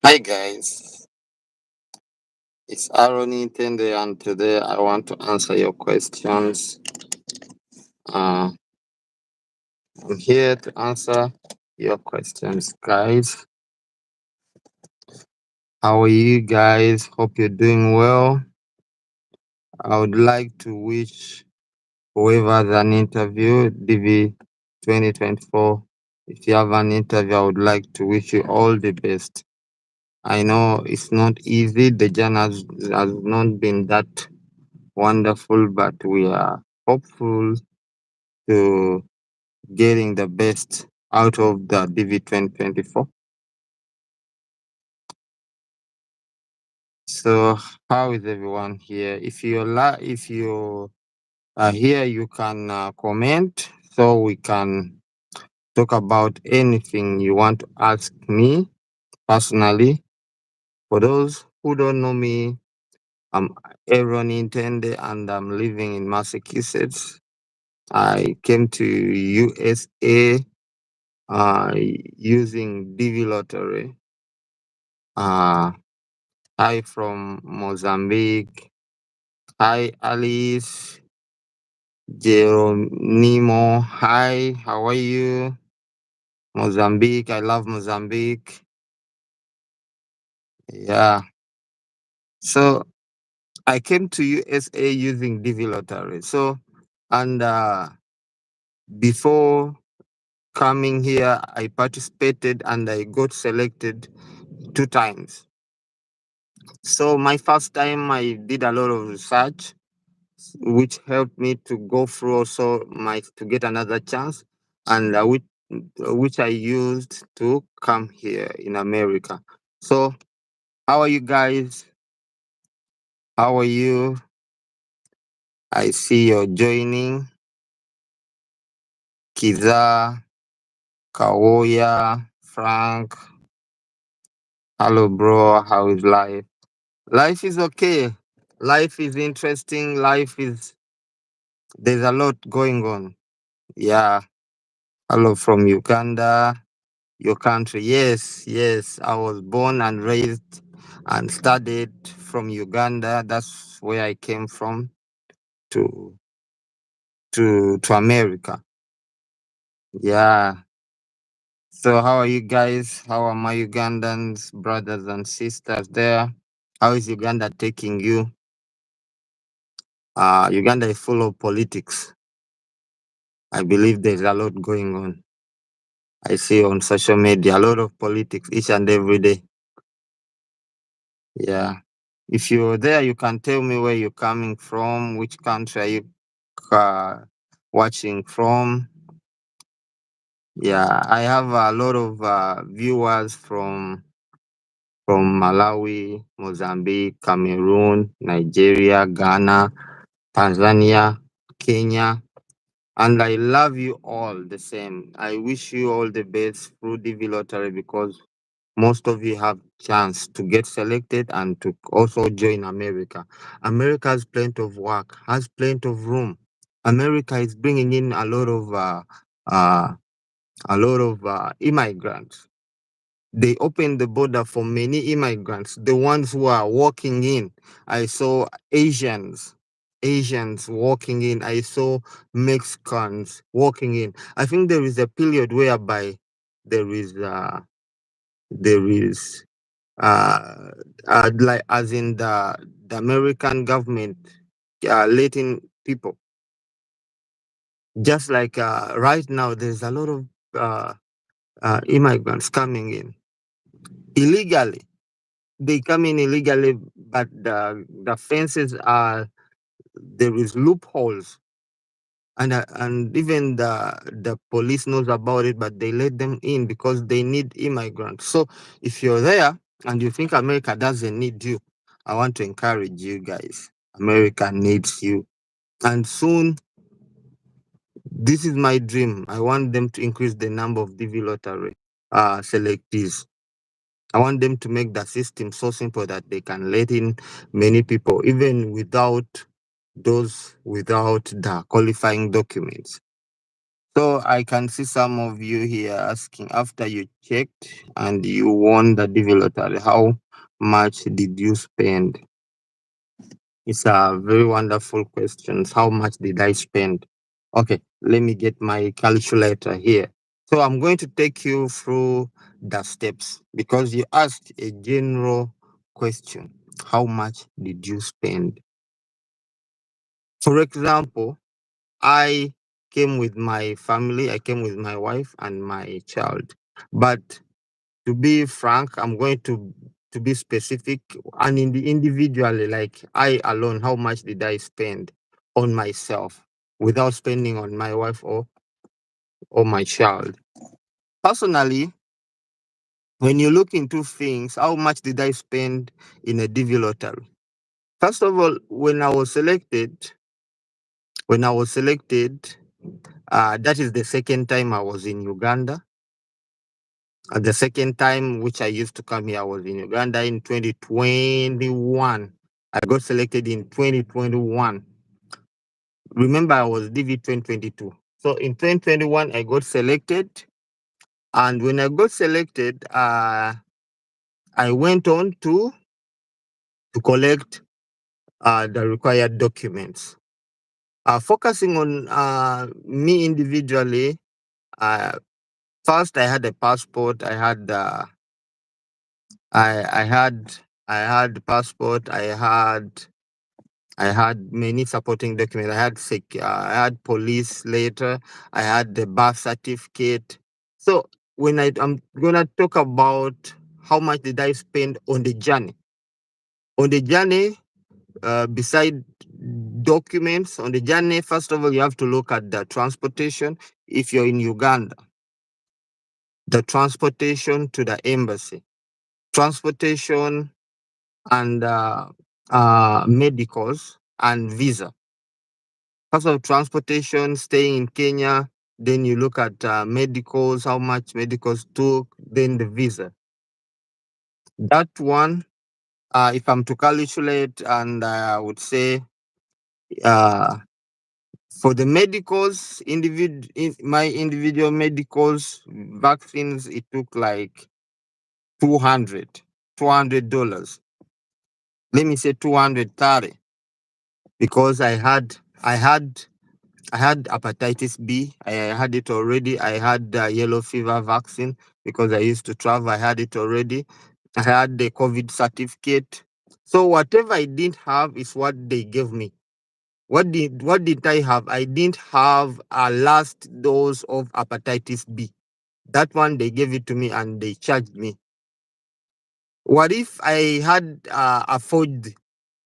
Hi guys, it's Aaron Intende, and today I want to answer your questions. Uh, I'm here to answer your questions, guys. How are you guys? Hope you're doing well. I would like to wish whoever's an interview, DV 2024. If you have an interview, I would like to wish you all the best. I know it's not easy. The journey has not been that wonderful, but we are hopeful to getting the best out of the DV 2024. So, how is everyone here? If you are here, you can comment so we can talk about anything you want to ask me personally. For those who don't know me, I'm Aaron Intende and I'm living in Massachusetts. I came to USA using dvlottery. Uh, Hi from Mozambique. Hi Alice, Geronimo. Hi, how are you? Mozambique. I love Mozambique. Yeah. So I came to USA using DV Lottery. So and before coming here, I participated and I got selected two times. So my first time, I did a lot of research which helped me to go through also my to get another chance, and which I used to come here in America. So, how are you guys? How are you? I see you're joining. Kiza, Kawoya, Frank. Hello, bro. How is life? Life is okay. Life is interesting. There's a lot going on. Yeah. Hello from Uganda. Your country. Yes, yes. I was born and raised and studied from Uganda. That's where I came from to to America. Yeah. So how are you guys? How are my Ugandans, brothers and sisters there? How is Uganda taking you? Uganda is full of politics. I believe there's a lot going on. I see on social media a lot of politics each and every day. Yeah. If you're there, you can tell me where you're coming from, which country are you uh, watching from. Yeah, I have a lot of viewers from Malawi, Mozambique, Cameroon, Nigeria, Ghana, Tanzania, Kenya, and I love you all the same. I wish you all the best through DV Lottery because most of you have chance to get selected and to also join America. America has plenty of work, has plenty of room. America is bringing in uh, immigrants. They opened the border for many immigrants, the ones who are walking in. I saw Asians walking in. I saw Mexicans walking in. I think there is a period whereby there is uh, there is uh, like as in the American government letting people. Just like right now, there's a lot of uh, immigrants coming in illegally. They come in illegally, but the fences are there is loopholes, and even the police knows about it, but they let them in because they need immigrants. So if you're there and you think America doesn't need you, I want to encourage you guys. America needs you, and soon. This is my dream. I want them to increase the number of DV lottery selectees. I want them to make the system so simple that they can let in many people, even without the qualifying documents. So I can see some of you here asking, after you checked and you won the dvlottery, how much did you spend? It's a very wonderful question. How much did I spend? Okay, let me get my calculator here. So I'm going to take you through the steps because you asked a general question. How much did you spend? For example, I came with my family, I came with my wife and my child. But to be frank, I'm going to be specific and individually, like I alone, how much did I spend on myself without spending on my wife or my child? Personally, when you look into things, how much did I spend in a DV lottery? First of all, when I was selected, that is the second time I was in Uganda. The second time which I used to come here, I was in Uganda in 2021. I got selected in 2021. Remember, I was DV 2022. So in 2021, I got selected. And when I got selected, I went on to collect the required documents. Focusing on me individually, uh, first I had a passport. I had passport. I had many supporting documents. I had police letter. I had the birth certificate. So when I'm gonna talk about how much did I spend on the journey. On the journey, beside documents, on the journey, first of all, you have to look at the transportation. If you're in Uganda, the transportation to the embassy, transportation and medicals and visa. First of transportation, staying in Kenya, then you look at medicals, how much medicals took, then the visa. That one, if I'm to calculate, and I would say uh, for the medicals, my individual medicals, vaccines, it took like 200 $200. Let me say 230 because I had hepatitis B. I had it already. I had the yellow fever vaccine because I used to travel. I had it already. I had the COVID certificate. So whatever I didn't have is what they gave me. What did I have? I didn't have a last dose of hepatitis B. That one they gave it to me and they charged me. What if I had a forged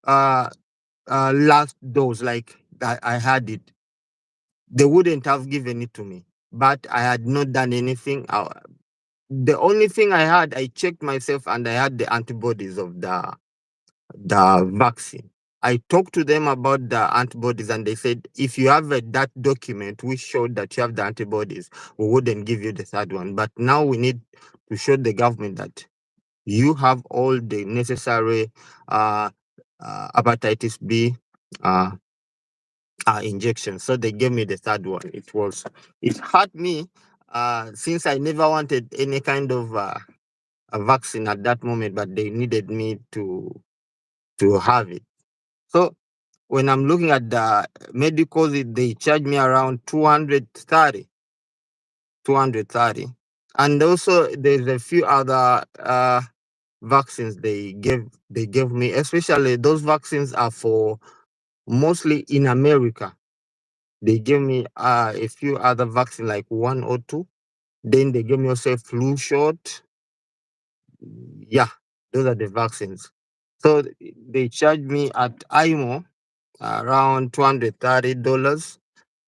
uh, last dose, like I had it? They wouldn't have given it to me. But I had not done anything. The only thing I had, I checked myself and I had the antibodies of the vaccine. I talked to them about the antibodies and they said, if you have that document which showed that you have the antibodies, we wouldn't give you the third one. But now we need to show the government that you have all the necessary uh, hepatitis B uh, injection. So they gave me the third one. It hurt me since I never wanted any kind of a vaccine at that moment, but they needed me to have it. So when I'm looking at the medicals, they charge me around 230. And also there's a few other vaccines they gave me, especially those vaccines are for mostly in America. They gave me a few other vaccines, like one or two. Then they gave me also a flu shot. Yeah, those are the vaccines. So they charged me at IMO around $230.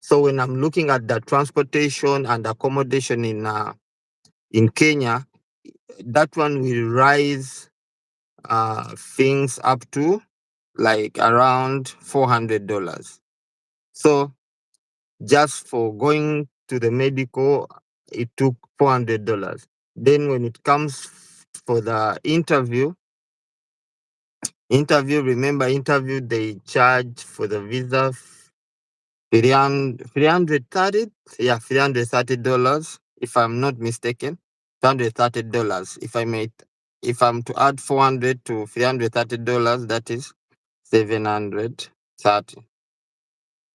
So when I'm looking at the transportation and accommodation in Kenya, that one will rise things up to like around $400. So just for going to the medical, it took $400. Then when it comes for the interview, remember interview, they charge for the visa 330, yeah, $330, if I'm not mistaken. $330. If I'm to add 400 to $330, that is 730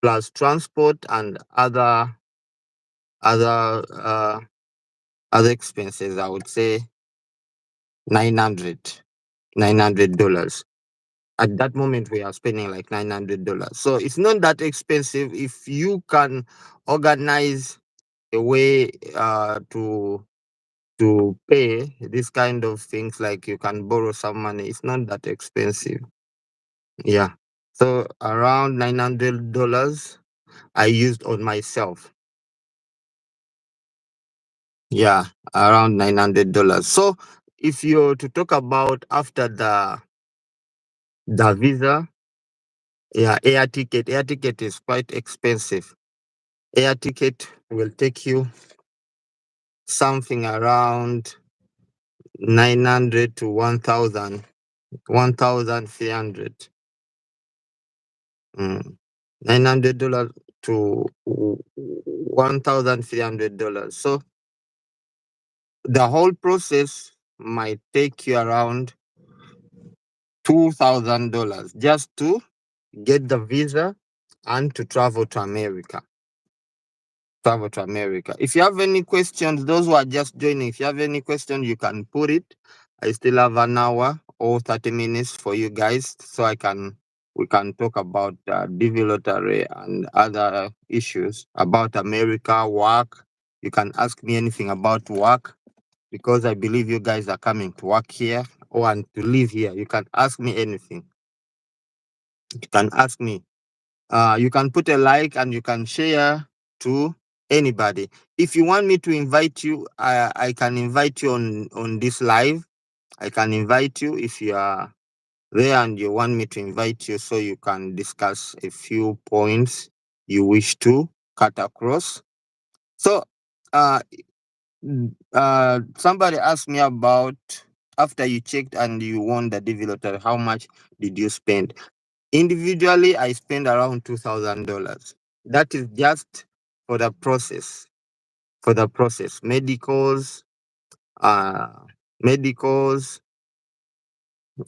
plus transport and other other expenses. I would say 900 $900. At that moment, we are spending like $900. So it's not that expensive if you can organize a way to pay this kind of things. Like you can borrow some money. It's not that expensive. Yeah. So around $900 I used on myself. Yeah, around $900. So if you're to talk about after the visa, yeah, air ticket is quite expensive. Air ticket will take you something around 900 to 1000, 1300. Mm. $900 to $1,300. So the whole process might take you around $2,000 just to get the visa and to travel to America. Travel to America. If you have any questions, those who are just joining, if you have any questions, you can put it. I still have an hour or 30 minutes for you guys, so we can talk about DV lottery and other issues about America, work. You can ask me anything about work because I believe you guys are coming to work here or and to live here. You can ask me anything. You can ask me. You can put a like and you can share to anybody. If you want me to invite you, I can invite you on this live. I can invite you if you are there and you want me to invite you so you can discuss a few points you wish to cut across. So, uh, somebody asked me about after you checked and you won the developer, how much did you spend? Individually, I spend around $2,000. That is just for the process. For the process, uh, medicals,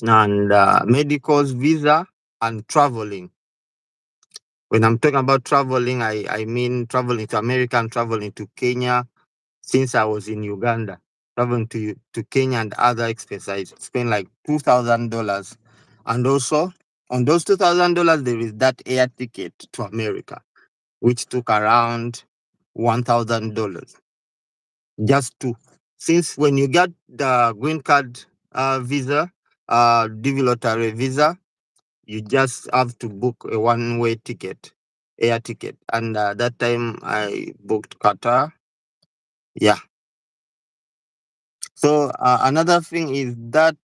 and medicals, visa, and traveling. When I'm talking about traveling, I mean traveling to America and traveling to Kenya. Since I was in Uganda, traveling to Kenya and other expenses, I spent like $2,000. And also, on those $2,000, there is that air ticket to America, which took around $1,000. Just to, since when you get the green card visa, DV lottery visa, you just have to book a one-way ticket, air ticket. And that time I booked Qatar. Yeah. So another thing is that,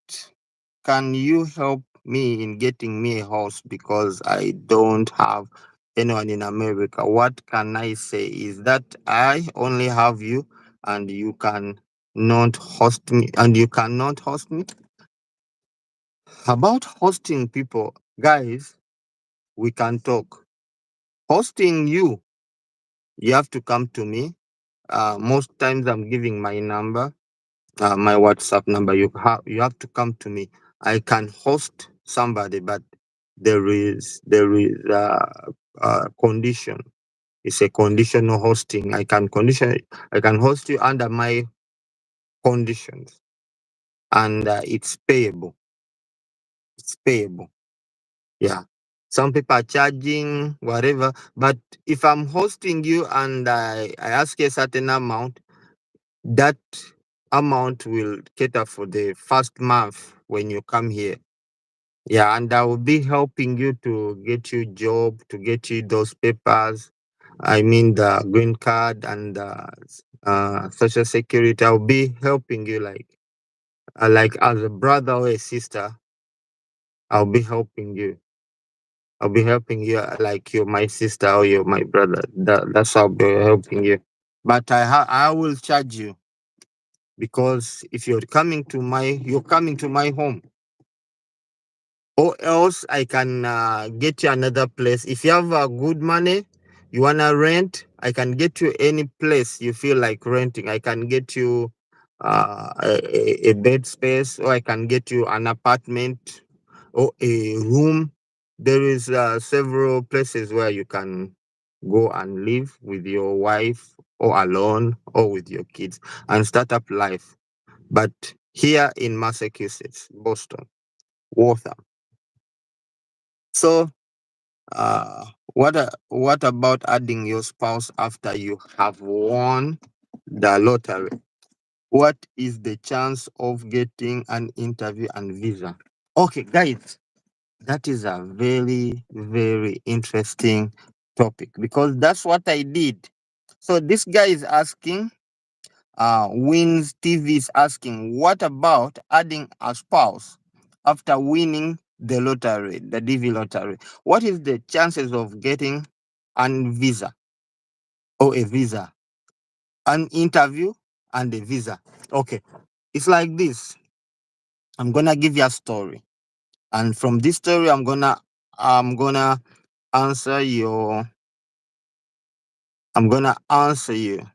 can you help me in getting me a house because I don't have anyone in America? What can I say is that I only have you and you can not host me and you cannot host me. About hosting people, guys, we can talk. Hosting you, you have to come to me. Most times I'm giving my number, my WhatsApp number. You have to come to me. I can host somebody, but there is a condition. It's a conditional hosting. I can host you under my conditions, and it's payable. It's payable. Yeah. Some people are charging whatever, but if I'm hosting you and I ask you a certain amount, that amount will cater for the first month when you come here. Yeah, and I will be helping you to get you job, to get you those papers. I mean the green card and the social security. I'll be helping you like as a brother or a sister. I'll be helping you. I'll be helping you like you're my sister or you're my brother. That's how I'll be helping you. But I will charge you because if you're coming to my home, or else I can get you another place. If you have good money, You wanna rent? I can get you any place you feel like renting. I can get you a bed space, or I can get you an apartment or a room. There is several places where you can go and live with your wife or alone or with your kids and start up life. But here in Massachusetts, Boston, Waltham. So, what about adding your spouse after you have won the lottery? What is the chance of getting an interview and visa? Okay, guys, that is a very, very interesting topic because that's what I did. So this guy is asking, Wins TV is asking, what about adding a spouse after winning the lottery, the DV lottery? What is the chances of getting an visa or a visa, an interview and a visa? Okay, it's like this. I'm gonna give you a story, and from this story, I'm gonna answer your. I'm gonna answer you.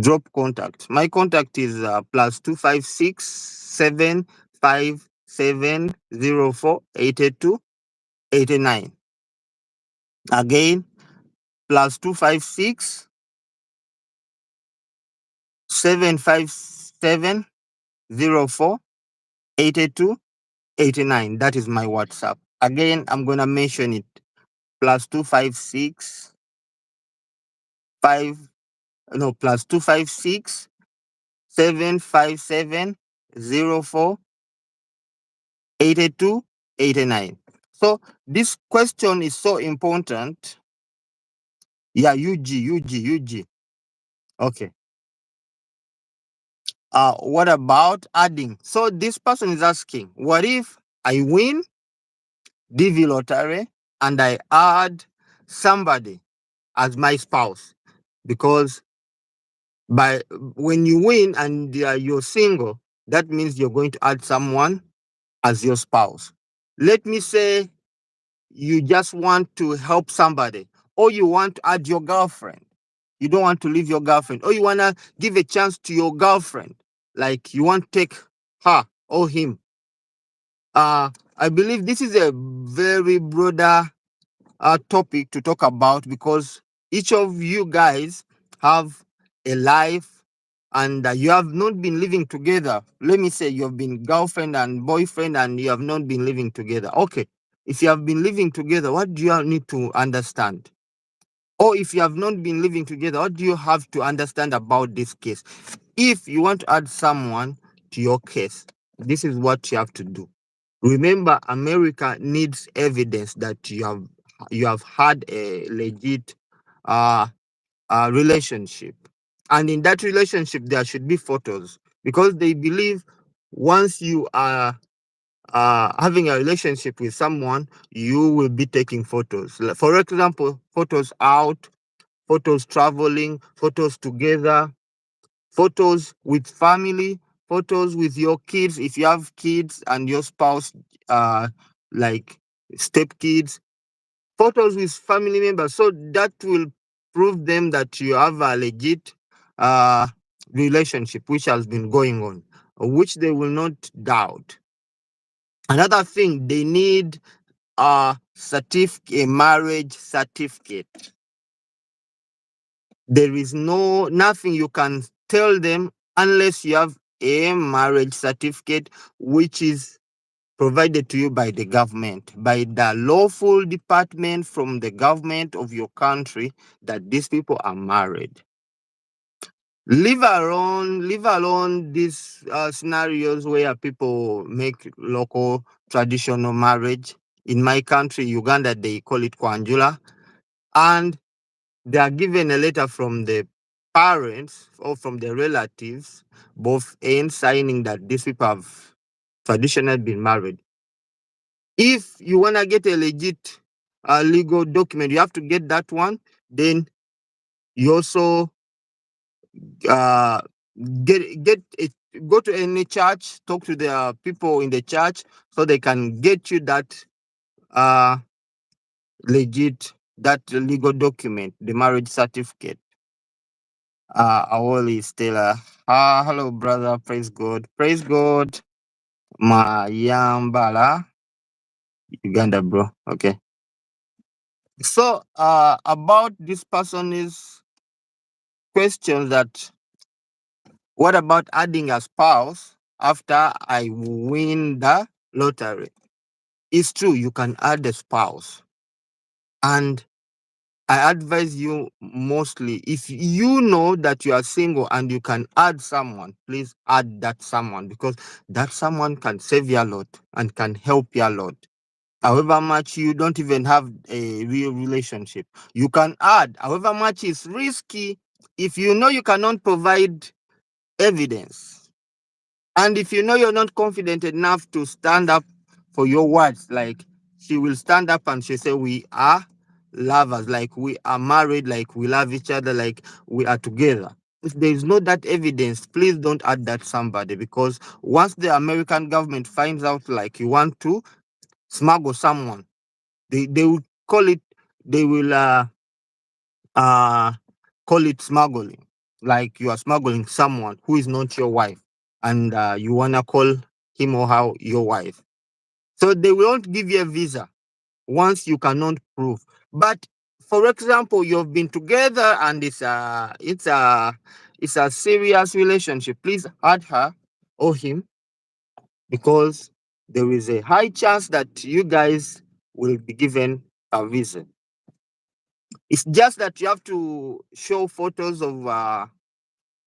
Drop contact. My contact is +256 757 04 82 89. Again, +256 757 04 82 89. That is my WhatsApp. Again, I'm gonna mention it. +256 5 no +256 757 04 82 89. So this question is so important. Yeah, UG. Okay. What about adding? So this person is asking, what if I win DV lottery and I add somebody as my spouse? Because by when you win and you're single, that means you're going to add someone as your spouse. Let me say you just want to help somebody, or you want to add your girlfriend. You don't want to leave your girlfriend, or you want to give a chance to your girlfriend, like you want to take her or him. I believe this is a very broader topic to talk about because each of you guys have a life, and you have not been living together. Let me say you have been girlfriend and boyfriend and you have not been living together. Okay. If you have been living together, what do you need to understand? Or if you have not been living together, what do you have to understand about this case? If you want to add someone to your case, this is what you have to do. Remember, America needs evidence that you have had a legit uh, relationship, and in that relationship there should be photos because they believe once you are having a relationship with someone, you will be taking photos. For example, photos out, photos traveling, photos together, photos with family, photos with your kids if you have kids and your spouse, uh, like step kids, photos with family members. So that will prove them that you have a legit uh, relationship which has been going on, which they will not doubt. Another thing, they need a marriage certificate. There is nothing you can tell them unless you have a marriage certificate which is provided to you by the government, by the lawful department from the government of your country, that these people are married. Leave alone these scenarios where people make local traditional marriage. In my country, Uganda, they call it Kwanjula, and they are given a letter from the parents or from the relatives, both ends, signing that these people have traditionally been married. If you want to get a legit legal document, you have to get that one. Then you also uh, get it. Go to any church, talk to the people in the church so they can get you that uh, legit that legal document, the marriage certificate. Awoli Stella. Hello, brother. Praise God. Praise God. Mayambala, Uganda, bro. Okay. So, about this person is question that what about adding a spouse after I win the lottery? It's true, you can add a spouse. And I advise you mostly if you know that you are single and you can add someone, please add that someone because that someone can save you a lot and can help you a lot. However much you don't even have a real relationship, you can add. However much is risky if you know you cannot provide evidence. And if you know you're not confident enough to stand up for your words, like she will stand up and she say, we are lovers, like we are married, like we love each other, like we are together. If there is no that evidence, please don't add that somebody because once the American government finds out like you want to smuggle someone, they will call it, they will uh call it smuggling. Like you are smuggling someone who is not your wife and you wanna call him or her your wife. So they won't give you a visa once you cannot prove. But for example, you've been together and it's a serious relationship. Please add her or him because there is a high chance that you guys will be given a visa. It's just that you have to show photos of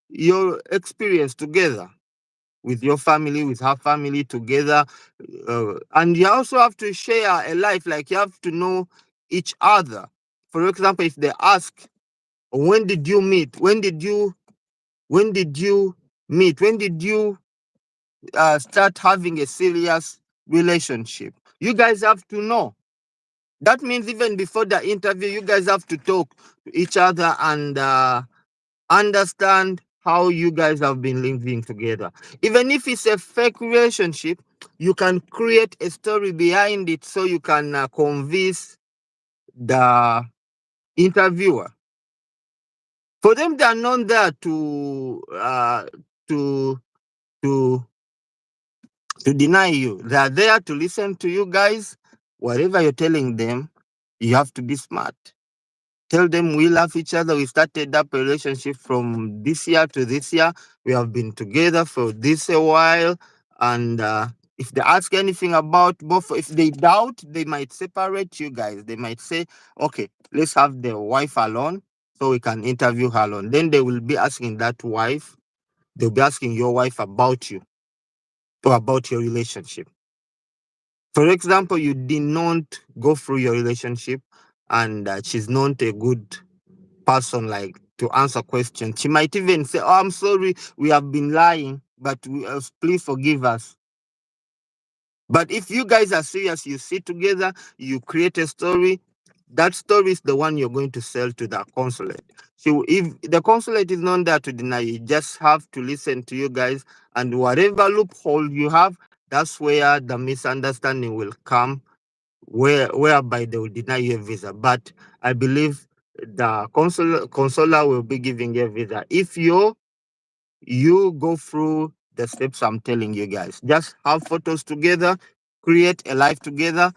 your experience together with your family, with her family together. And you also have to share a life, like you have to know each other. For example, if they ask, when did you meet? When did you meet? When did you start having a serious relationship? You guys have to know. That means even before the interview, you guys have to talk to each other and understand how you guys have been living together. Even if it's a fake relationship, you can create a story behind it so you can convince the interviewer. For them, they are not there to to to deny you. They are there to listen to you guys. Whatever you're telling them, you have to be smart. Tell them we love each other. We started up a relationship from this year to this year. We have been together for this a while. And if they ask anything about both, if they doubt, they might separate you guys. They might say, okay, let's have the wife alone so we can interview her alone. Then they will be asking that wife, they'll be asking your wife about you or about your relationship. For example, you did not go through your relationship and she's not a good person like to answer questions. She might even say, oh, I'm sorry, we have been lying, but please forgive us. But if you guys are serious, you sit together, you create a story, that story is the one you're going to sell to the consulate. So if the consulate is not there to deny, you just have to listen to you guys, and whatever loophole you have, that's where the misunderstanding will come whereby they will deny you a visa. But I believe the consular will be giving you a visa if you go through the steps I'm telling you guys. Just have photos together, create a life together.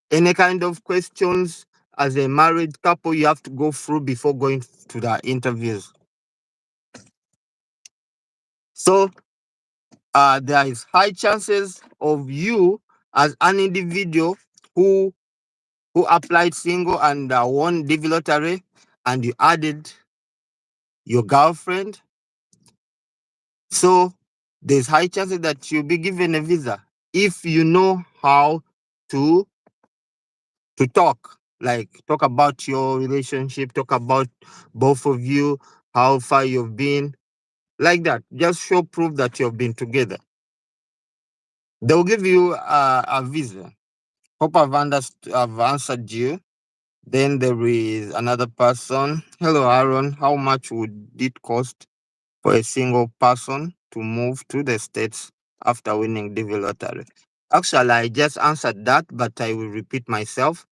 Any kind of questions as a married couple you have to go through before going to the interviews. So there is high chances of you as an individual who applied single and won DV lottery and you added your girlfriend. So there's high chances that you'll be given a visa if you know how to talk. Like talk about your relationship, talk about both of you, how far you've been, like that. Just show proof that you've been together. They'll give you a visa. Hope I've answered you. Then there is another person. Hello, Aaron. How much would it cost for a single person to move to the States after winning DV lottery? Actually, I just answered that, but I will repeat myself.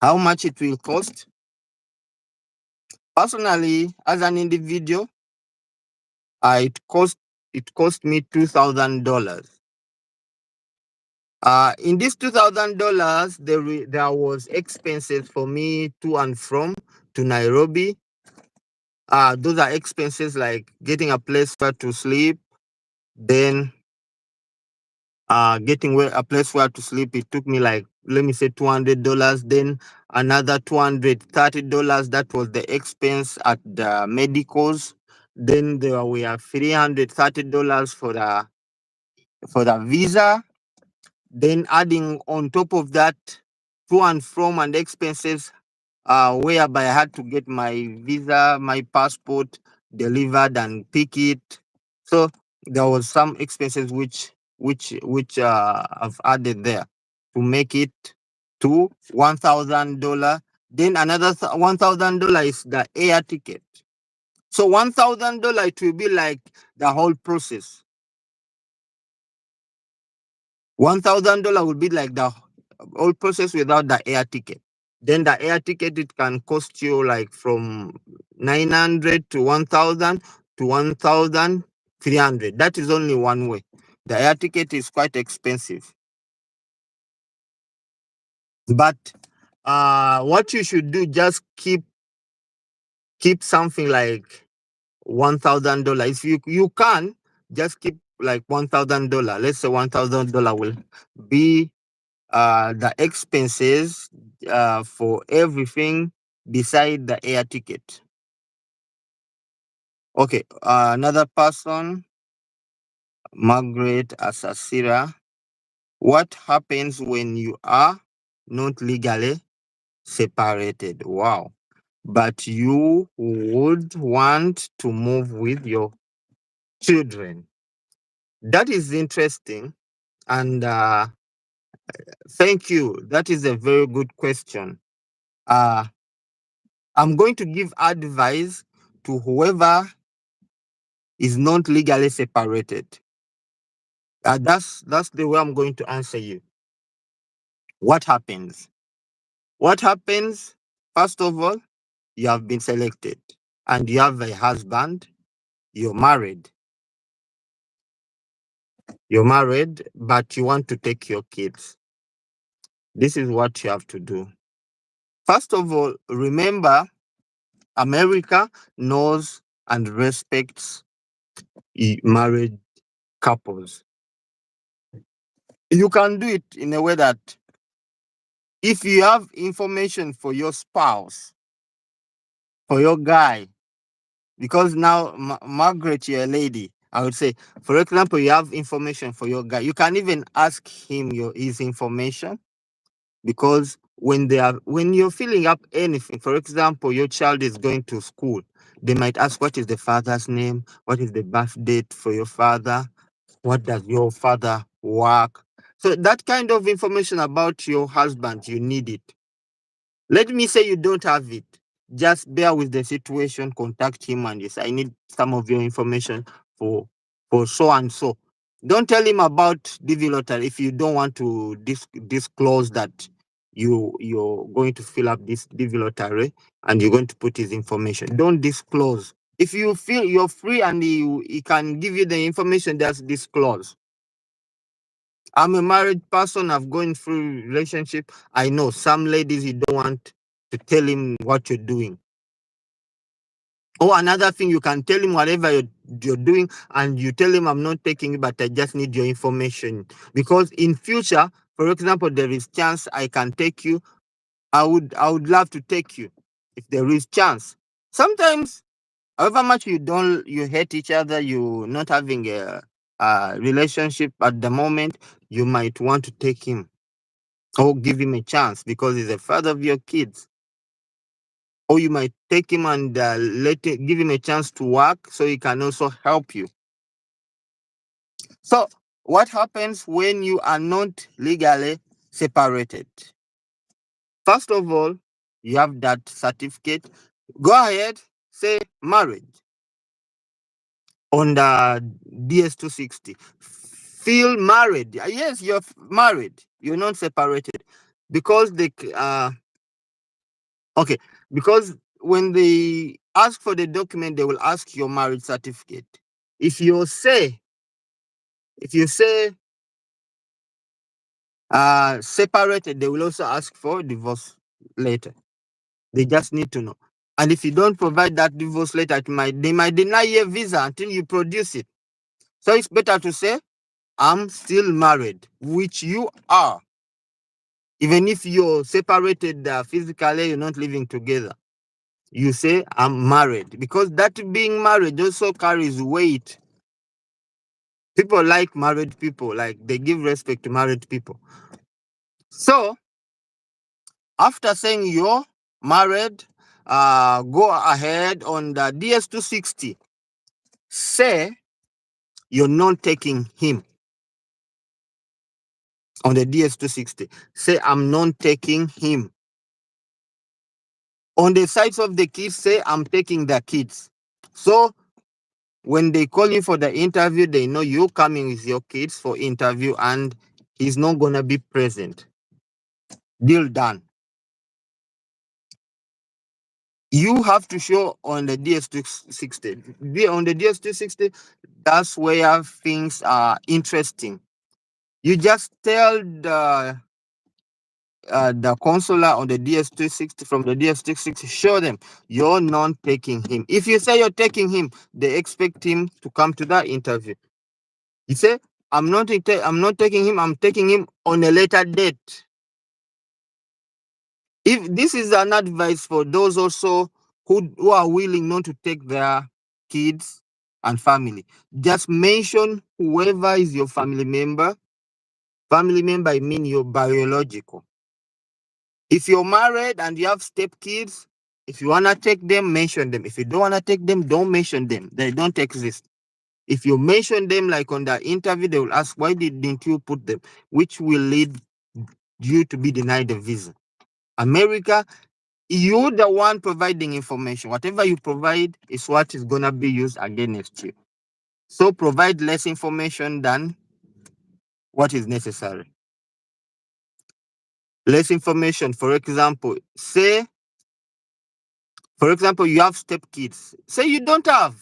How much it will cost? Personally, as an individual, uh, it cost it cost me $2,000. In this $2,000, there was expenses for me to and from to Nairobi. Those are expenses like getting a place where to sleep, then getting a place where to sleep. It took me like, let me say, $200. Then another $230. That was the expense at the medicals. Then there were $330 for the visa. Then adding on top of that, to and from and expenses, whereby I had to get my visa, my passport delivered and pick it. So there was some expenses which I've added there to make it to $1,000. Then another $1,000 is the air ticket. So $1,000 it will be like the whole process. $1,000 would be like the whole process without the air ticket. Then the air ticket, it can cost you like from 900 to 1,000 to 1,300. That is only one way. The air ticket is quite expensive. But what you should do, just keep something like $1,000. If you can, just keep like $1,000. Let's say $1,000 will be the expenses for everything beside the air ticket. Okay, another person, Margaret Asasira. What happens when you are not legally separated? Wow. But you would want to move with your children. That is interesting. And thank you. That is a very good question. Uh, I'm going to give advice to whoever is not legally separated. That's the way I'm going to answer you. What happens? What happens? First of all, you have been selected and you have a husband. You're married. You're married, but you want to take your kids. This is what you have to do. First of all, remember, America knows and respects married couples. You can do it in a way that if you have information for your spouse, for your guy, because now, Margaret, you're a lady, I would say, for example, you have information for your guy. You can even ask him his information, because when you're filling up anything, for example, your child is going to school, they might ask, what is the father's name? What is the birth date for your father? What does your father work? So that kind of information about your husband, you need it. Let me say you don't have it. Just bear with the situation, contact him and yes, I need some of your information for so and so. Don't tell him about dvlottery if you don't want to disclose that you're going to fill up this dvlottery and you're going to put his information. Don't disclose. If you feel you're free and he can give you the information, just disclose. I'm a married person. I've gone through relationship. I know some ladies, you don't want to tell him what you're doing. Or another thing, you can tell him whatever you're doing, and you tell him, I'm not taking it, but I just need your information. Because in future, for example, there is chance I can take you. I would love to take you if there is chance. Sometimes, however much you hate each other, you not having a relationship at the moment, you might want to take him or give him a chance because he's the father of your kids. Or you might take him and give him a chance to work so he can also help you. So, what happens when you are not legally separated? First of all, you have that certificate. Go ahead, say married on the DS260. Feel married. Yes, you're married. You're not separated because Okay, because when they ask for the document, they will ask your marriage certificate. If you say, if you say separated, they will also ask for divorce letter. They just need to know. And if you don't provide that divorce letter, they might deny you a visa until you produce it. So it's better to say, I'm still married, which you are. Even if you're separated physically, you're not living together. You say, I'm married. Because that being married also carries weight. People like married people, like they give respect to married people. So after saying you're married, go ahead on the DS260. Say you're not taking him on the DS260. Say I'm not taking him. On the sides of the kids, say I'm taking the kids. So when they call you for the interview, they know you're coming with your kids for interview and he's not gonna be present. Deal done. You have to show on the DS260. On the DS260, that's where things are interesting. You just tell the consular on the DS260, from the DS260, show them you're not taking him. If you say you're taking him, they expect him to come to that interview. You say, I'm not taking him, I'm taking him on a later date. If this is an advice for those also who are willing not to take their kids and family, just mention whoever is your family member. Family member, I mean your biological. If you're married and you have step kids, if you wanna take them, mention them. If you don't wanna take them, don't mention them. They don't exist. If you mention them, like on the interview, they will ask, why didn't you put them? Which will lead you to be denied a visa. America, you're the one providing information. Whatever you provide is what is gonna be used against you. So provide less information than what is necessary. Less information, for example, you have step kids. Say you don't have,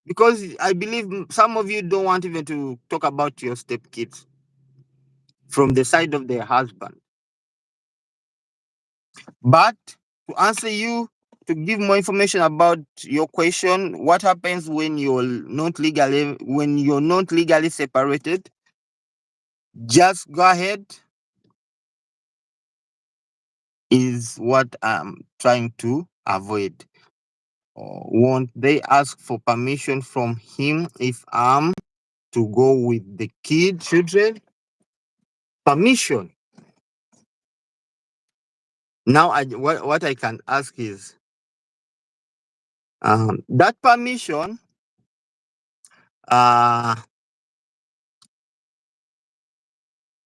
because I believe some of you don't want even to talk about your step kids from the side of their husband. But to answer you, to give more information about your question, what happens when you're not legally separated? Just go ahead is what I'm trying to avoid. Won't they ask for permission from him if I'm to go with the children? Permission. Now, what I can ask is, that permission. Uh,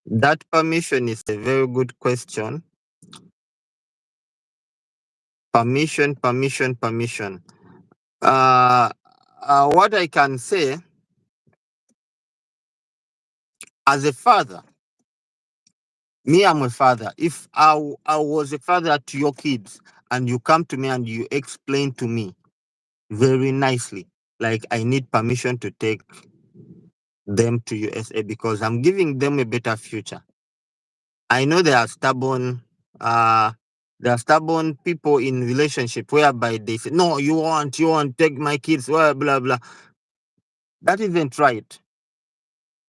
that permission is a very good question. Permission, permission, permission. Uh, what I can say as a father, me, I'm a father. If I was a father to your kids and you come to me and you explain to me very nicely, like I need permission to take them to USA because I'm giving them a better future. I know uh, there are stubborn people in relationship whereby they say, no, you want, take my kids, blah, blah, blah. That isn't right.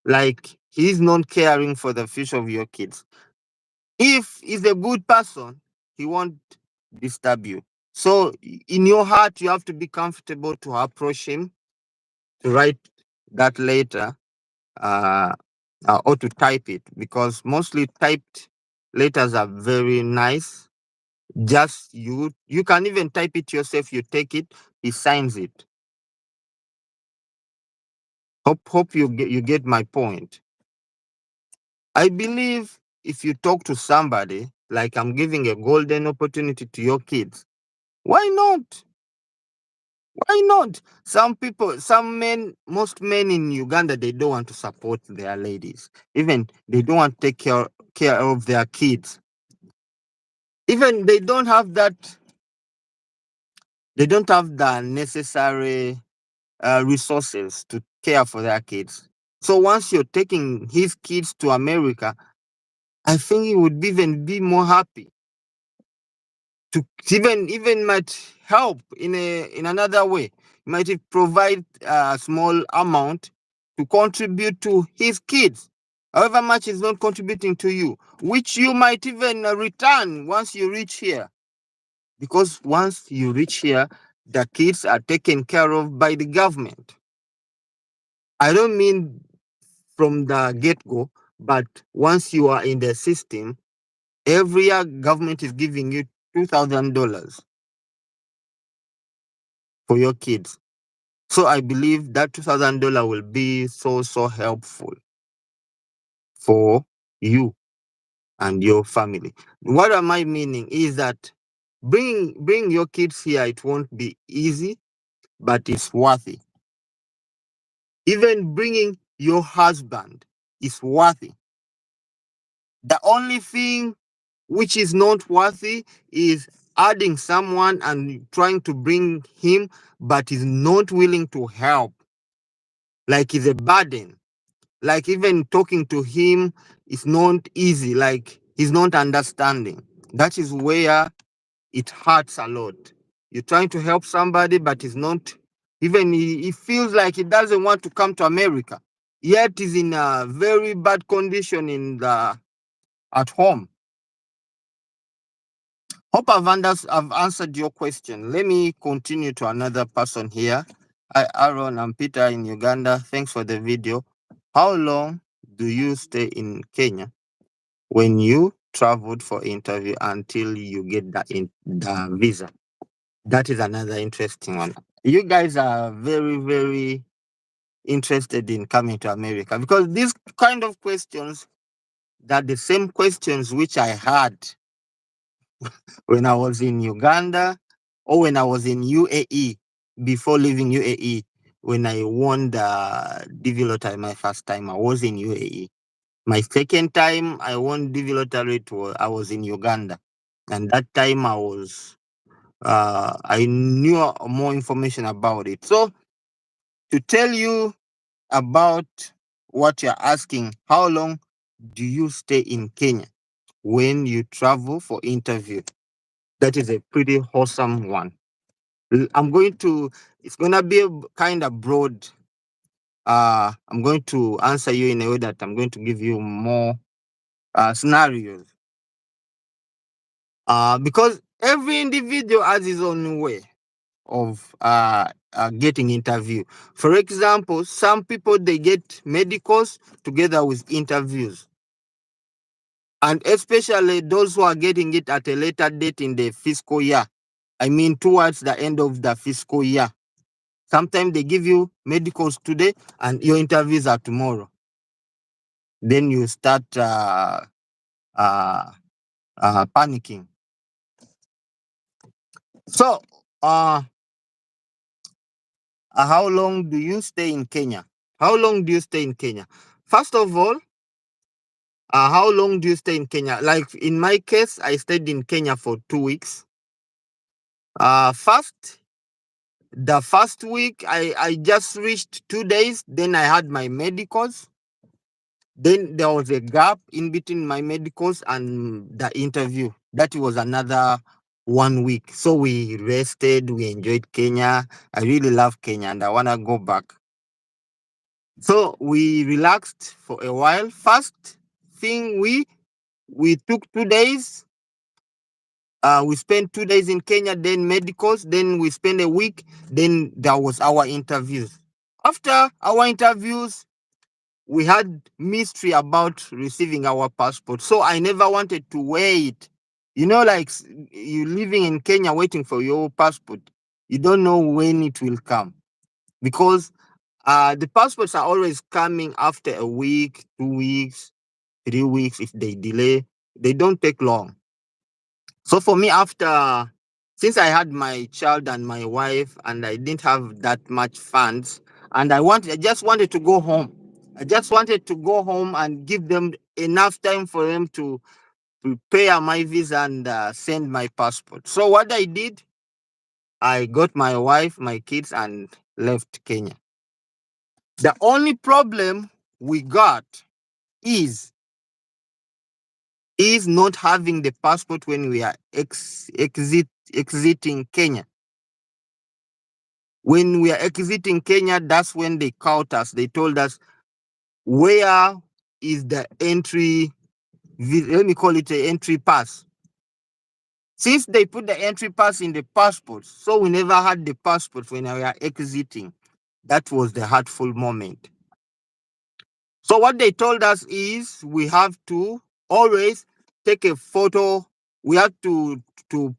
Like, he's not caring for the future of your kids. If he's a good person, he won't disturb you. So in your heart, you have to be comfortable to approach him, to write that letter, uh, or to type it, because mostly typed letters are very nice. Just you can even type it yourself. You take it, he signs it. Hope you get my point. I believe if you talk to somebody, like I'm giving a golden opportunity to your kids, why not? Why not? Some people, some men, most men in Uganda, they don't want to support their ladies. Even they don't want to take care of their kids. Even they don't have the necessary resources to care for their kids. So once you're taking his kids to America, I think he would even be more happy to even might help in another way. Might provide a small amount to contribute to his kids, however much is not contributing to you, which you might even return once you reach here. Because once you reach here, the kids are taken care of by the government. I don't mean from the get go, but once you are in the system, every year government is giving you $2,000 for your kids. So I believe that $2,000 will be so helpful for you and your family. What am I meaning is that bring your kids here. It won't be easy, but it's worthy. Even bringing your husband is worthy. The only thing which is not worthy is adding someone and trying to bring him, but is not willing to help. Like he's a burden. Like even talking to him is not easy. Like he's not understanding. That is where it hurts a lot. You're trying to help somebody, but he's not. Even he feels like he doesn't want to come to America. Yet he's in a very bad condition at home. Hope I've answered your question. Let me continue to another person here. Hi, Aaron. I'm Peter in Uganda. Thanks for the video. How long do you stay in Kenya when you traveled for interview until you get the visa? That is another interesting one. You guys are very interested in coming to America because these kind of questions, that the same questions which I had when I was in Uganda or when I was in UAE before leaving UAE. When I won the DV lottery my first time, I was in UAE. My second time I won DV lottery, I was in Uganda, and that time I knew more information about it. So to tell you about what you're asking, how long do you stay in Kenya when you travel for interview? That is a pretty wholesome one. It's going to be kind of broad. I'm going to answer you in a way that I'm going to give you more scenarios. Because every individual has his own way of getting interview. For example, some people, they get medicals together with interviews. And especially those who are getting it at a later date in the fiscal year. I mean, towards the end of the fiscal year. Sometimes they give you medicals today and your interviews are tomorrow. Then you start uh, panicking. So, how long do you stay in Kenya? How long do you stay in Kenya? First of all, how long do you stay in Kenya? Like in my case, I stayed in Kenya for 2 weeks. First, the first week, I just reached 2 days. Then I had my medicals. Then there was a gap in between my medicals and the interview. That was another 1 week. So we rested, we enjoyed Kenya. I really love Kenya and I want to go back. So we relaxed for a while. First thing, we took 2 days. We spent 2 days in Kenya, then medicals, then we spent a week, then there was our interviews. After our interviews, we had mystery about receiving our passport. So I never wanted to wait. You know, like you living in Kenya waiting for your passport. You don't know when it will come because the passports are always coming after a week, 2 weeks, 3 weeks. If they delay, they don't take long. So for me, since I had my child and my wife, and I didn't have that much funds, and I just wanted to go home. I just wanted to go home and give them enough time for them to prepare my visa and send my passport. So what I did, I got my wife, my kids, and left Kenya. The only problem we got is is not having the passport when we are exiting Kenya. When we are exiting Kenya, that's when they caught us. They told us, where is the entry? Let me call it an entry pass. Since they put the entry pass in the passport, so we never had the passport when we were exiting. That was the hurtful moment. So what they told us is we have to always take a photo. We have to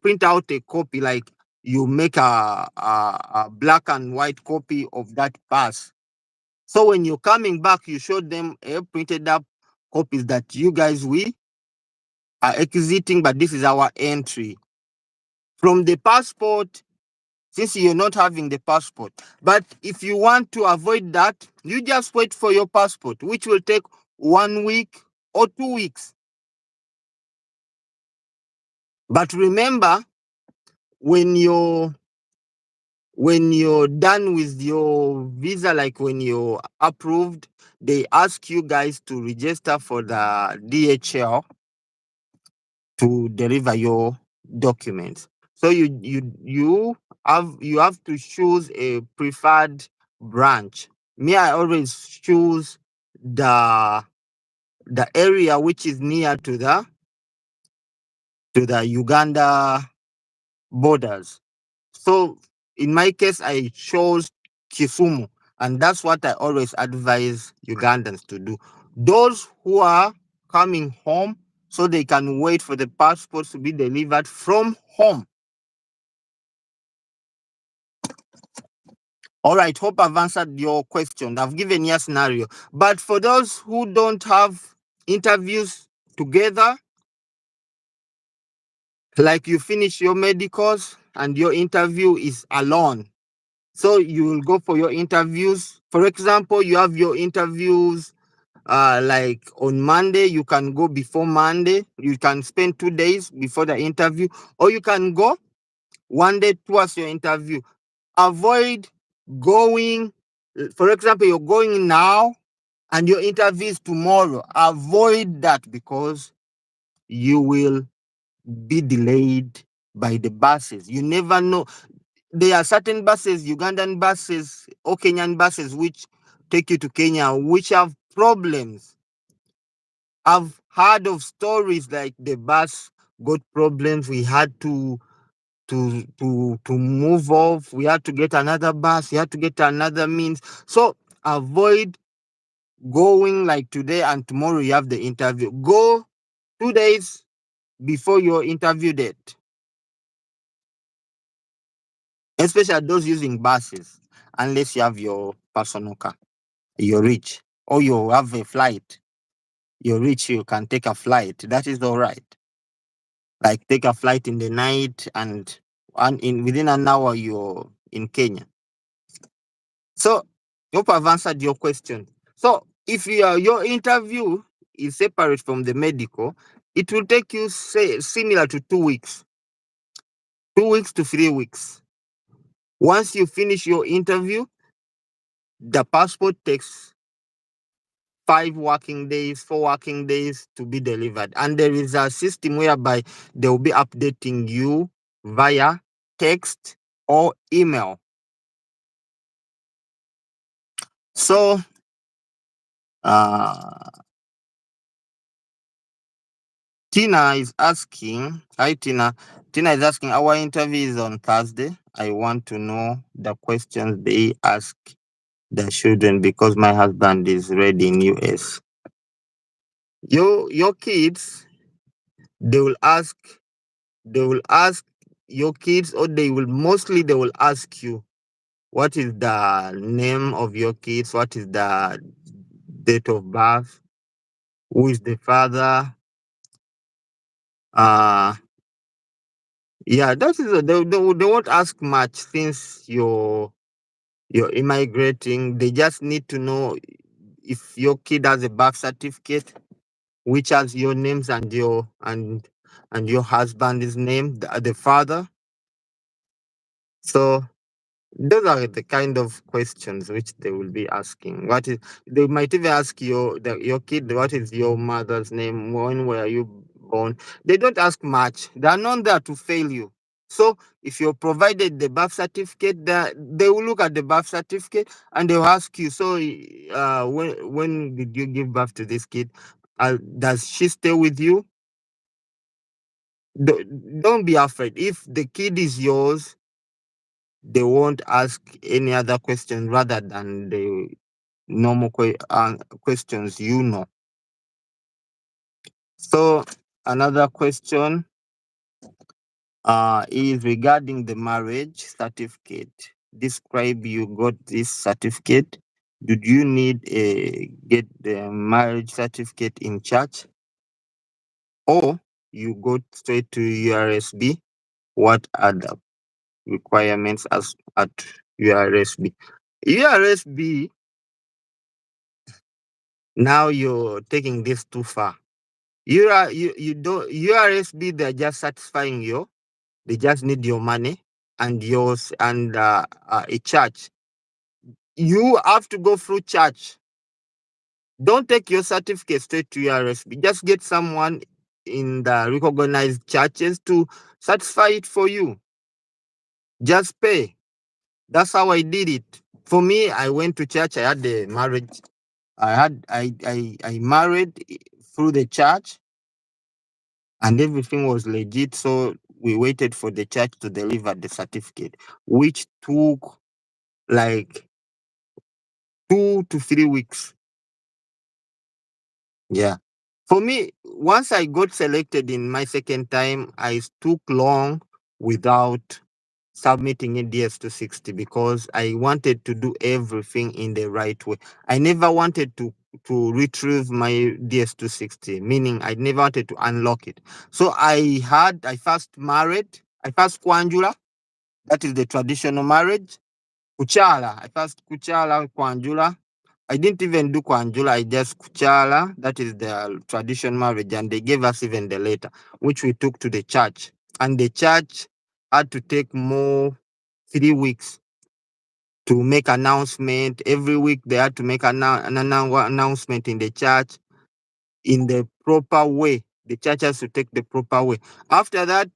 print out a copy, like you make a black and white copy of that pass. So when you're coming back, you show them a printed up copies that you guys, we are exiting, but this is our entry. From the passport, since you're not having the passport. But if you want to avoid that, you just wait for your passport, which will take 1 week or 2 weeks. But remember, when you're done with your visa, like when you're approved, they ask you guys to register for the DHL to deliver your documents. So you have to choose a preferred branch. Me, I always choose the area which is near to the Uganda borders. So in my case, I chose Kisumu, and that's what I always advise Ugandans to do. Those who are coming home, so they can wait for the passports to be delivered from home. All right, hope I've answered your question. I've given you a scenario. But for those who don't have interviews together, like you finish your medicals and your interview is alone. So you will go for your interviews. For example, you have your interviews like on Monday, you can go before Monday. You can spend 2 days before the interview, or you can go 1 day towards your interview. Avoid going, for example, you're going now and your interview is tomorrow. Avoid that because you will be delayed by the buses. You never know. There are certain buses, Ugandan buses or Kenyan buses, which take you to Kenya, which have problems. I've heard of stories like the bus got problems. We had to move off. We had to get another bus. We had to get another means. So avoid going like today and tomorrow you have the interview. Go 2 days before your interview date, especially those using buses, unless you have your personal car. You're rich, or you have a flight. You're rich, you can take a flight. That is all right. Like take a flight in the night and in within an hour you're in Kenya. So hope I've answered your question. So if your interview is separate from the medical, it will take you say similar to 2 weeks, 2 weeks to 3 weeks. Once you finish your interview, the passport takes 5 working days, 4 working days to be delivered. And there is a system whereby they will be updating you via text or email. So, uh, Tina is asking, hi Tina. Tina is asking, our interview is on Thursday. I want to know the questions they ask the children because my husband is ready in US. Your kids, they will ask they will ask your kids, or they will ask you, what is the name of your kids, what is the date of birth, who is the father. uh yeah, that is they won't ask much since you're immigrating. They just need to know if your kid has a birth certificate, which has your names and your husband's name, the father. So those are the kind of questions which they will be asking. What is They might even ask your kid, what is your mother's name? When were you born? They don't ask much. They are not there to fail you. So if you're provided the birth certificate, they will look at the birth certificate and they'll ask you, so when did you give birth to this kid? Does she stay with you? Don't be afraid. If the kid is yours, they won't ask any other question rather than the normal questions So another question is regarding the marriage certificate. Describe you got this certificate. Did you need a get the marriage certificate in church, or you go straight to URSB? What are the requirements as at URSB? URSB, now you're taking this too far. You don't URSB, they're just satisfying you. They just need your money and yours and a church. You have to go through church. Don't take your certificate straight to URSB. Just get someone in the recognized churches to satisfy it for you. Just pay. That's how I did it. For me, I went to church. I had the marriage. I married through the church, and everything was legit. So we waited for the church to deliver the certificate, which took like 2 to 3 weeks. Yeah. For me, once I got selected in my second time, I took long without submitting a DS260 because I wanted to do everything in the right way. I never wanted to retrieve my DS260, meaning I never wanted to unlock it. So I first married, I first Kwanjula, that is the traditional marriage. Kuchala, I first Kuchala Kwanjula. I didn't even do Kwanjula, I just Kuchala, that is the traditional marriage, and they gave us even the letter, which we took to the church. And the church had to take more 3 weeks to make announcement. Every week they had to make announcement in the church in the proper way. The church has to take the proper way. After that,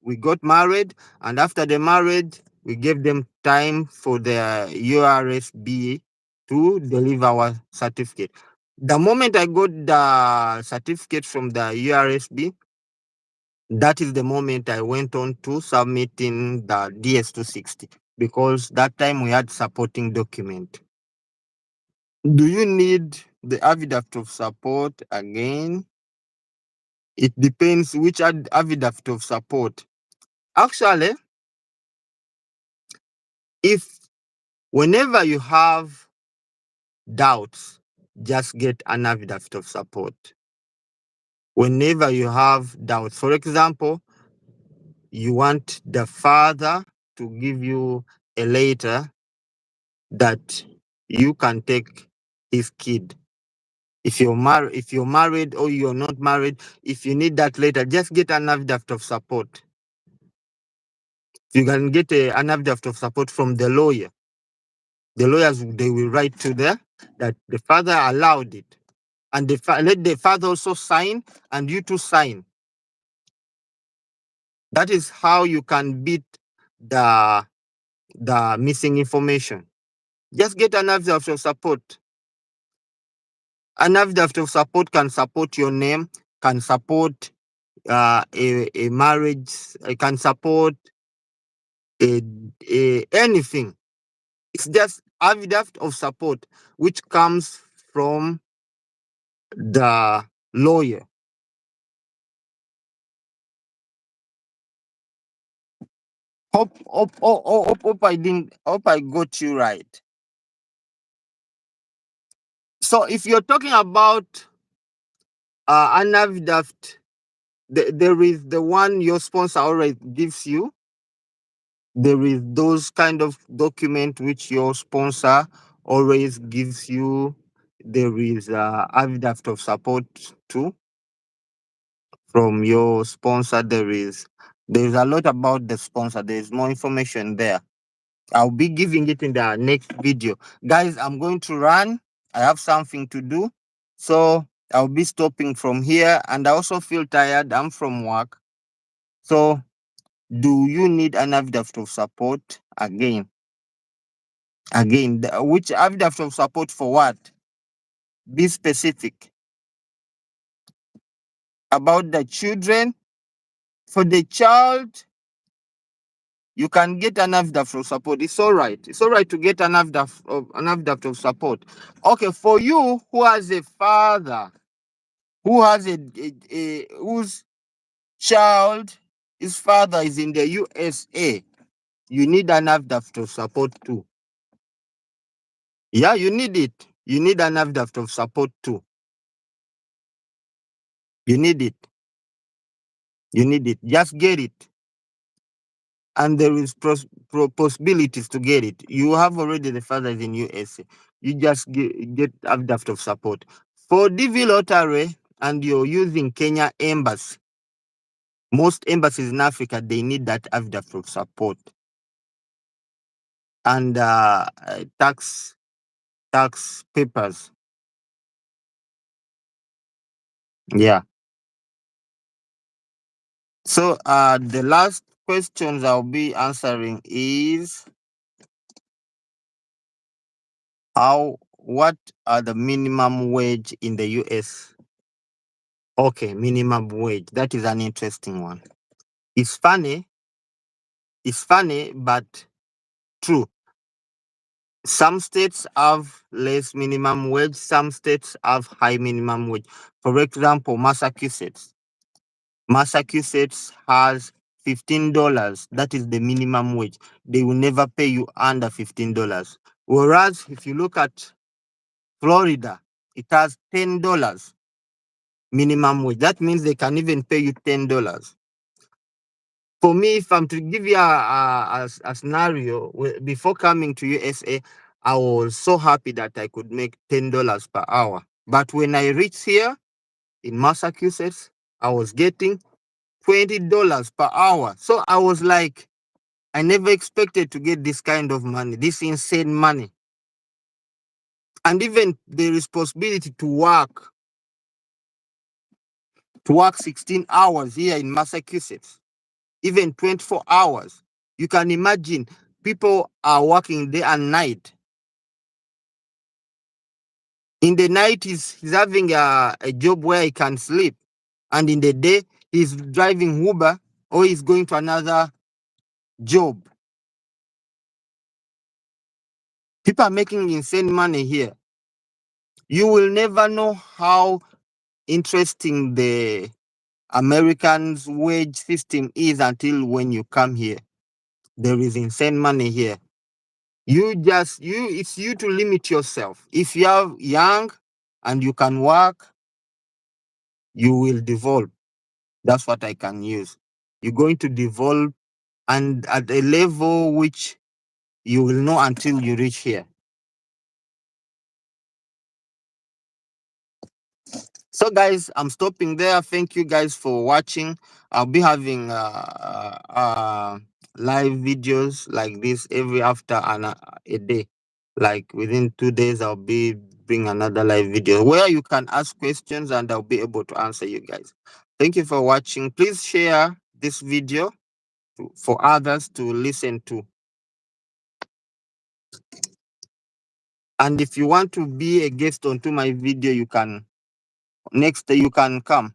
we got married, and after the marriage, we gave them time for the URSB to deliver our certificate. The moment I got the certificate from the URSB, that is the moment I went on to submitting the DS260 because that time we had supporting document. Do you need the affidavit of support again? It depends which affidavit of support. Actually, if whenever you have doubts, just get an affidavit of support. Whenever you have doubts, for example, you want the father to give you a letter that you can take his kid. If you're married or you're not married, if you need that letter, just get an affidavit of support. You can get an affidavit of support from the lawyer. The lawyers, they will write to that the father allowed it, and let the father also sign, and you two sign. That is how you can beat the missing information. Just get an affidavit of support. An affidavit of support can support your name, can support a marriage, can support anything. It's just affidavit of support which comes from the lawyer. Hope I got you right. So if you're talking about an affidavit, there is the one your sponsor already gives you. There is those kind of document which your sponsor always gives you. there is affidavit of support too from your sponsor. There's a lot about the sponsor. There's more information there. I'll be giving it in the next video. Guys, I'm going to run. I have something to do. So I'll be stopping from here. And I also feel tired. I'm from work. So do you need an affidavit of support? Again, which affidavit of support for what? Be specific. About the children. For the child, you can get an affidavit of support. It's all right. It's all right to get an affidavit of support. Okay, for you who has a father, who has whose child, his father is in the USA, you need an affidavit of support too. Yeah, you need it. You need an affidavit of support too. You need it. You need it. Just get it. And there is possibilities to get it. You have already the fathers in USA. You just get affidavit of support. For dvlottery, and you're using Kenya embassy, most embassies in Africa, they need that affidavit of support. And tax papers. Yeah. So the last questions I'll be answering is what are the minimum wage in the US? Okay, minimum wage. That is an interesting one. It's funny, but true. Some states have less minimum wage, some states have high minimum wage. For example, Massachusetts. Massachusetts has $15. That is the minimum wage. They will never pay you under $15. Whereas if you look at Florida, it has $10 minimum wage. That means they can even pay you $10. For me, if I'm to give you a scenario, before coming to USA, I was so happy that I could make $10 per hour. But when I reached here in Massachusetts, I was getting $20 per hour. So I was like, I never expected to get this kind of money, this insane money. And even the responsibility to work 16 hours here in Massachusetts, even 24 hours. You can imagine people are working day and night. In the night, he's having a job where he can sleep. And in the day, he's driving Uber or he's going to another job. People are making insane money here. You will never know how interesting the Americans' wage system is until when you come here. There is insane money here. It's you to limit yourself. If you are young and you can work, you will develop. That's what I can use. You're going to develop and at a level which you will know until you reach here. So guys, I'm stopping there. Thank you guys for watching. I'll be having live videos like this every after a day. Like within 2 days, I'll be bring another live video where you can ask questions and I'll be able to answer you guys. Thank you for watching. Please share this video for others to listen to. And if you want to be a guest onto my video, you can come.